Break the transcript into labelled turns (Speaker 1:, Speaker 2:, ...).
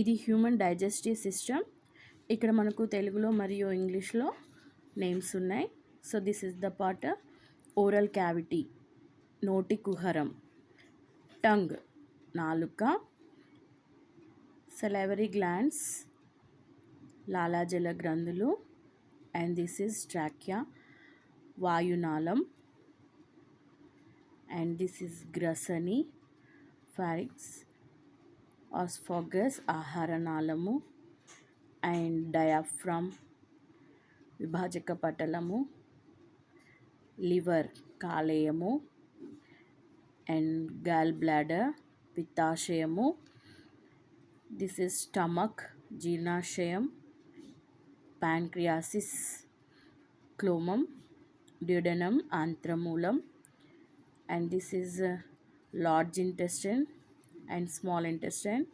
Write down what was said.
Speaker 1: ఇది human digestive system. ఇక్కడ మనకు తెలుగులో మరియు ఇంగ్లీష్లో నేమ్స్ ఉన్నాయి. So this is the part. Oral cavity నోటి కుహరం, టంగ్ నాలుక, salivary glands లాలాజల గ్రంథులు, అండ్ దిస్ ఇస్ ట్రాకియా వాయునాళం, అండ్ దిస్ ఇస్ గ్రసని ఫారింక్స్, ఆస్ఫాగస్ ఆహారనాళము, అండ్ డయాఫ్రమ్ విభాజక పటలము, లివర్ కాలేయము, అండ్ గాల్ బ్లాడర్ పిత్తాశయము, దిస్ ఇస్ స్టమక్ జీర్ణాశయం, ప్యాంక్రియాసిస్ క్లోమం, డ్యూడెనం ఆంత్రమూలం, and this is large intestine and small intestine.